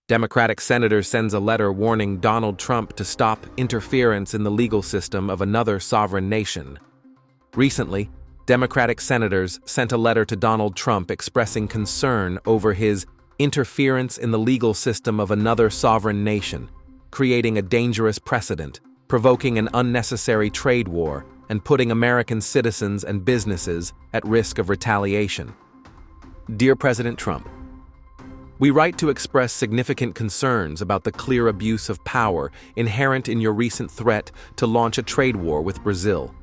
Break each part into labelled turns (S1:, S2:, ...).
S1: Democratic senator sends a letter warning Donald Trump to stop interference in the legal system of another sovereign nation. Recently, Democratic senators sent a letter to Donald Trump expressing concern over his interference in the legal system of another sovereign nation, creating a dangerous precedent, provoking an unnecessary trade war, and putting American citizens and businesses at risk of retaliation. Dear President Trump, we write to express significant concerns about the clear abuse of power inherent in your recent threat to launch a trade war with Brazil.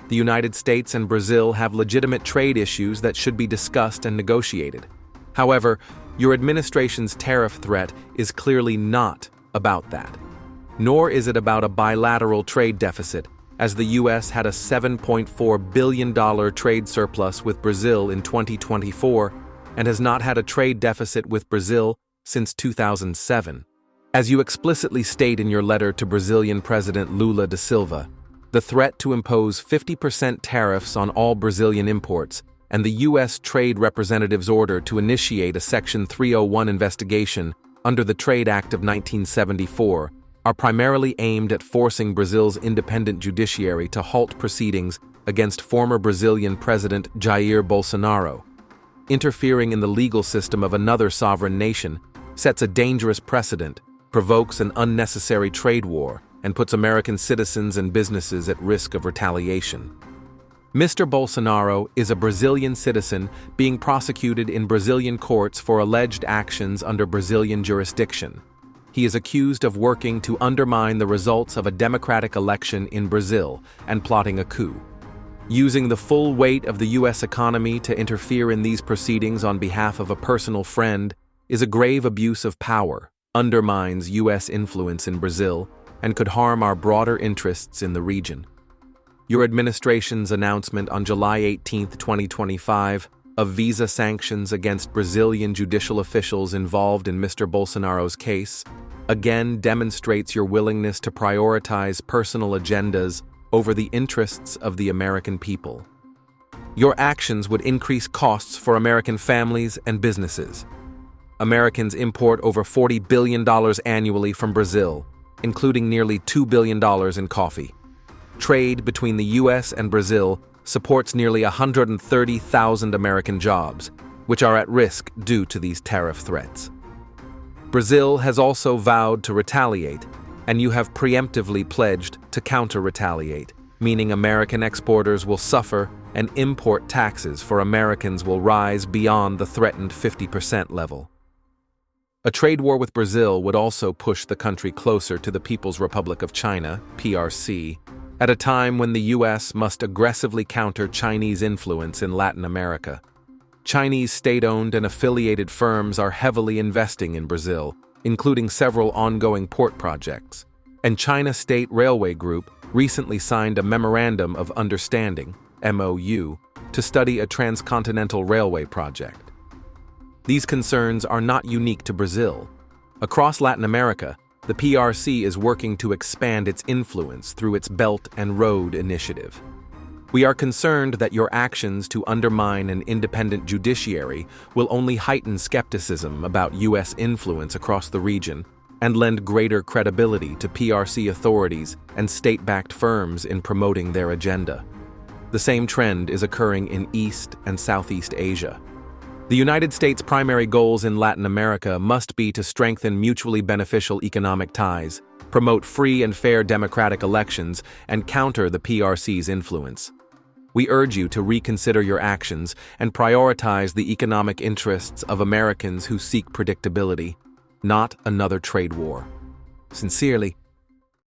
S1: The United States and Brazil have legitimate trade issues that should be discussed and negotiated. However, your administration's tariff threat is clearly not about that. Nor is it about a bilateral trade deficit, as the U.S. had a $7.4 billion trade surplus with Brazil in 2024 and has not had a trade deficit with Brazil since 2007. As you explicitly state in your letter to Brazilian President Lula da Silva, the threat to impose 50% tariffs on all Brazilian imports and the U.S. Trade Representative's order to initiate a Section 301 investigation under the Trade Act of 1974 are primarily aimed at forcing Brazil's independent judiciary to halt proceedings against former Brazilian President Jair Bolsonaro. Interfering in the legal system of another sovereign nation sets a dangerous precedent, provokes an unnecessary trade war, and puts American citizens and businesses at risk of retaliation. Mr. Bolsonaro is a Brazilian citizen being prosecuted in Brazilian courts for alleged actions under Brazilian jurisdiction. He is accused of working to undermine the results of a democratic election in Brazil and plotting a coup. Using the full weight of the U.S. economy to interfere in these proceedings on behalf of a personal friend is a grave abuse of power, undermines U.S. influence in Brazil, and could harm our broader interests in the region. Your administration's announcement on July 18, 2025, of visa sanctions against Brazilian judicial officials involved in Mr. Bolsonaro's case again demonstrates your willingness to prioritize personal agendas over the interests of the American people. Your actions would increase costs for American families and businesses. Americans import over $40 billion annually from Brazil, including nearly $2 billion in coffee. Trade between the U.S. and Brazil supports nearly 130,000 American jobs, which are at risk due to these tariff threats. Brazil has also vowed to retaliate, and you have preemptively pledged to counter-retaliate, meaning American exporters will suffer and import taxes for Americans will rise beyond the threatened 50% level. A trade war with Brazil would also push the country closer to the People's Republic of China, PRC, at a time when the U.S. must aggressively counter Chinese influence in Latin America. Chinese state-owned and affiliated firms are heavily investing in Brazil, including several ongoing port projects, and China State Railway Group recently signed a Memorandum of Understanding, MOU, to study a transcontinental railway project. These concerns are not unique to Brazil. Across Latin America, the PRC is working to expand its influence through its Belt and Road Initiative. We are concerned that your actions to undermine an independent judiciary will only heighten skepticism about U.S. influence across the region and lend greater credibility to PRC authorities and state-backed firms in promoting their agenda. The same trend is occurring in East and Southeast Asia. The United States' primary goals in Latin America must be to strengthen mutually beneficial economic ties, promote free and fair democratic elections, and counter the PRC's influence. We urge you to reconsider your actions and prioritize the economic interests of Americans who seek predictability, not another trade war. Sincerely,